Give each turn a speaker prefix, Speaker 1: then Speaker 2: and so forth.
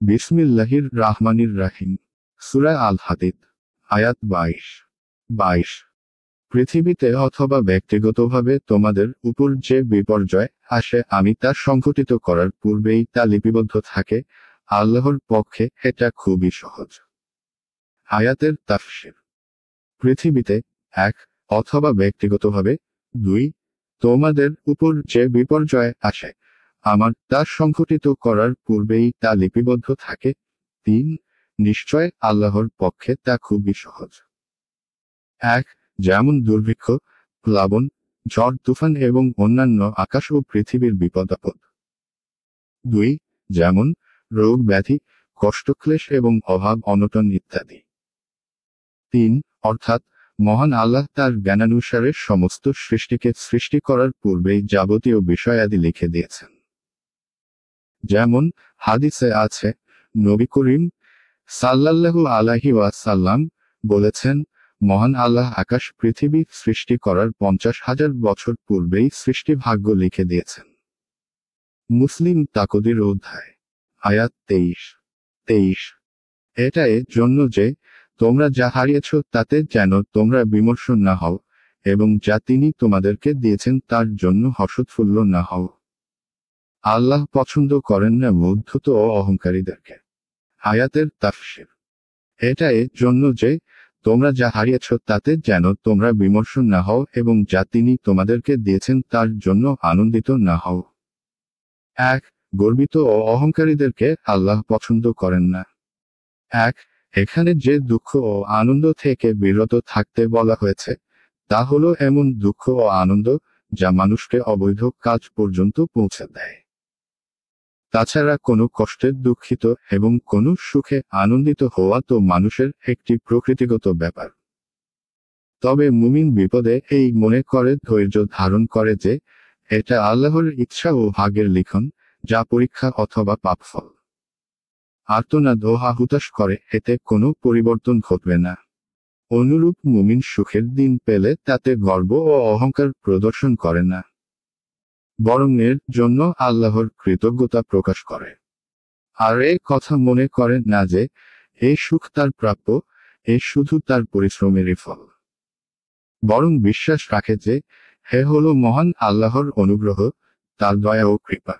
Speaker 1: বিসমিল্লাহির রাহমানির রাহিম। সূরা আল হাদিদ, আয়াত 22। পৃথিবীতে অথবা ব্যক্তিগতভাবে তোমাদের উপর যে বিপর্যয় আসে আমি তা সংঘটিত করার পূর্বেই তা লিপিবদ্ধ থাকে, আল্লাহর পক্ষে এটা খুবই সহজ। আয়াতের তাফসীর। পৃথিবীতে 1 অথবা ব্যক্তিগতভাবে 2 তোমাদের উপর যে বিপর্যয় আসে আমার তা সংঘটিত করার পূর্বেই তা লিপিবদ্ধ থাকে। 3 নিশ্চয় আল্লাহর পক্ষে তা খুবই সহজ। 1 যেমন দুর্ভিক্ষ, প্লাবন, ঝড় তুফান এবং অন্যান্য আকাশ ও পৃথিবীর বিপদ-আপদ। 2 যেমন রোগ ব্যাধি, কষ্টক্লেশ এবং অভাব অনটন ইত্যাদি। 3 অর্থাৎ মহান আল্লাহ তার জ্ঞানানুসারে সমস্ত সৃষ্টিকে সৃষ্টি করার পূর্বেই যাবতীয় বিষয়াদি লিখে দিয়েছেন। যেমন হাদিসে আছে, নবী করিম সাল্লাল্লাহু আলাইহি ওয়াসাল্লাম বলেছেন, মহান আল্লাহ আকাশ পৃথিবী সৃষ্টি করার 50,000 বছর পূর্বেই সৃষ্টি ভাগ্য লিখে দিয়েছেন। মুসলিম তাকদীর অধ্যায়, আয়াত 23। এটা এর জন্য যে তোমরা যা হারিয়েছ তাতে যেন তোমরা বিমর্ষ না হও, এবং যা তিনি তোমাদেরকে দিয়েছেন তার জন্য হর্ষোৎফুল্ল না হও। আল্লাহ পছন্দ করেন না মূর্ধত ও অহংকারীদেরকে। আয়াতের তাফসীর। এটা এর জন্য যে তোমরা যা হারিয়েছ তাতে যেন তোমরা বিমর্ষ না হও এবং যা তিনি তোমাদেরকে দিয়েছেন তার জন্য আনন্দিত না হও। 1 গর্বিত ও অহংকারীদেরকে আল্লাহ পছন্দ করেন না। 1 এখানে যে দুঃখ ও আনন্দ থেকে বিরত থাকতে বলা হয়েছে তা হলো এমন দুঃখ ও আনন্দ যা মানুষকে অবৈধ কাজ পর্যন্ত পৌঁছে দেয়। তাছাড়া কোনো কষ্টের দুঃখিত এবং কোনো সুখে আনন্দিত হওয়া তো মানুষের একটি প্রকৃতিগত ব্যাপার। তবে মুমিন বিপদে এই মনে করে ধৈর্য ধারণ করে যে এটা আল্লাহর ইচ্ছা ও ভাগ্যের লিখন, যা পরীক্ষা অথবা পাপফল। আর্তনাদ ও হুতাশ করে এতে কোনো পরিবর্তন ঘটবে না। অনুরূপ মুমিন সুখের দিন পেলে তাতে গর্ব ও অহংকার প্রদর্শন করে না, বরং এর জন্য আল্লাহর কৃতজ্ঞতা প্রকাশ করে। আর এ কথা মনে করে না যে এই সুখ তার প্রাপ্য, এ শুধু তার পরিশ্রমেরই ফল। বরং বিশ্বাস রাখে যে হে হলো মহান আল্লাহর অনুগ্রহ, তার দয়া ও কৃপা।